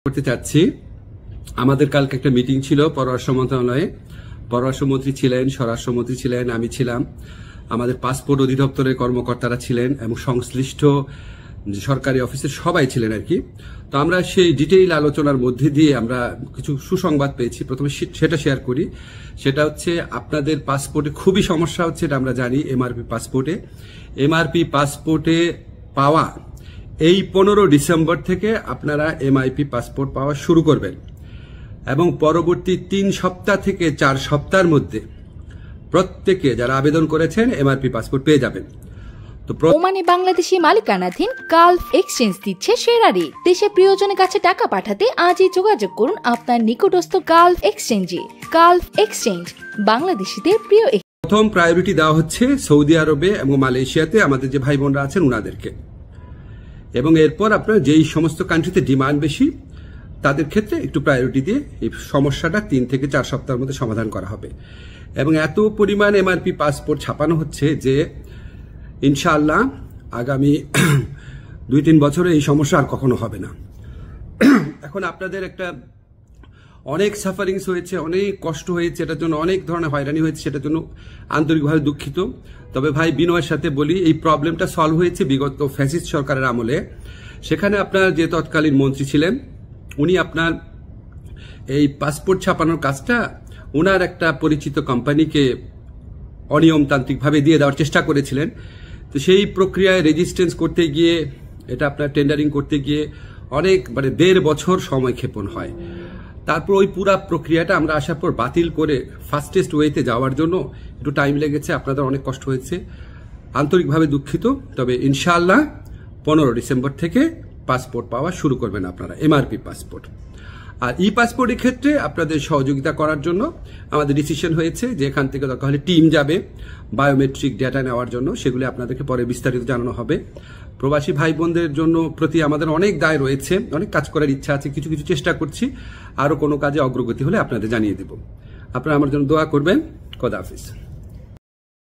করতে চাচ্ছি। আমাদের কালকে একটা মিটিং ছিল পররাষ্ট্র মন্ত্রণালয়ে। পররাষ্ট্রমন্ত্রী ছিলেন, স্বরাষ্ট্রমন্ত্রী ছিলেন, আমি ছিলাম, আমাদের পাসপোর্ট অধিদপ্তরের কর্মকর্তারা ছিলেন এবং সংশ্লিষ্ট সরকারি অফিসের সবাই ছিলেন আর কি। তো আমরা সেই ডিটেইল আলোচনার মধ্যে দিয়ে আমরা কিছু সুসংবাদ পেয়েছি। প্রথমে সেটা শেয়ার করি। সেটা হচ্ছে আপনাদের পাসপোর্টে খুবই সমস্যা হচ্ছে, এটা আমরা জানি। এমআরপি পাসপোর্টে পাওয়া এই 15 ডিসেম্বর থেকে আপনারা এমআইপি পাসপোর্ট পাওয়া শুরু করবেন এবং পরবর্তী 3 সপ্তাহ থেকে 4 সপ্তাহের মধ্যে প্রত্যেকে যারা আবেদন করেছেন এমআরপি পাসপোর্ট পেয়ে যাবেন। ওমানে বাংলাদেশি মালিকানাধীন গালফ এক্সচেঞ্জ দিচ্ছে সেরা রেট। দেশে প্রিয়জনের কাছে টাকা পাঠাতে আজই যোগাযোগ করুন আপনার নিকটস্থ গালফ এক্সচেঞ্জে। গালফ এক্সচেঞ্জ, বাংলাদেশিদের প্রিয়। প্রথম প্রায়োরিটি দেওয়া হচ্ছে সৌদি আরবে এবং মালয়েশিয়াতে আমাদের যে ভাই বোনরা আছেন উনাদেরকে, এবং এরপর আপনার যেই সমস্ত কান্ট্রিতে ডিমান্ড বেশি তাদের ক্ষেত্রে একটু প্রায়োরিটি দিয়ে এই সমস্যাটা 3 থেকে 4 সপ্তাহের মধ্যে সমাধান করা হবে। এবং এত পরিমাণ এমআরপি পাসপোর্ট ছাপানো হচ্ছে যে ইনশাআল্লাহ আগামী 2-3 বছরে এই সমস্যা আর কখনো হবে না। এখন আপনাদের একটা অনেক সাফারিংস হয়েছে, অনেক কষ্ট হয়েছে, এটার জন্য অনেক ধরনের হয়রানি হয়েছে, সেটার জন্য আন্তরিকভাবে দুঃখিত। তবে ভাই বিনয়ের সাথে বলি, এই প্রবলেমটা সলভ হয়েছে বিগত ফ্যাসিস্ট সরকারের আমলে। সেখানে আপনার যে তৎকালীন মন্ত্রী ছিলেন উনি আপনার এই পাসপোর্ট ছাপানোর কাজটা ওনার একটা পরিচিত কোম্পানিকে অনিয়মতান্ত্রিকভাবে দিয়ে দেওয়ার চেষ্টা করেছিলেন। তো সেই প্রক্রিয়ায় রেজিস্ট্রেন্স করতে গিয়ে, এটা আপনার টেন্ডারিং করতে গিয়ে অনেক 1.5 বছর সময় ক্ষেপণ হয়। তারপর ওই পুরা প্রক্রিয়াটা আমরা আসার পর বাতিল করে ফাস্টেস্ট ওয়েতে যাওয়ার জন্য একটু টাইম লেগেছে, আপনাদের অনেক কষ্ট হয়েছে, আন্তরিকভাবে দুঃখিত। তবে ইনশাআল্লাহ 15 ডিসেম্বর থেকে পাসপোর্ট পাওয়া শুরু করবেন আপনারা, এমআরপি পাসপোর্ট। আর ই পাসপোর্টের ক্ষেত্রে আপনাদের সহযোগিতা করার জন্য আমাদের ডিসিশন হয়েছে যে এখান থেকে দরকার হলে টিম যাবে বায়োমেট্রিক ডেটা নেওয়ার জন্য, সেগুলি আপনাদেরকে পরে বিস্তারিত জানানো হবে। প্রবাসী ভাই বোনদের জন্য প্রতি আমাদের অনেক দায় রয়েছে, অনেক কাজ করার ইচ্ছা আছে, কিছু কিছু চেষ্টা করছি। আরো কোনো কাজে অগ্রগতি হলে আপনাদের জানিয়ে দেব। আপনারা আমার জন্য দোয়া করবেন। খোদা হাফেজ।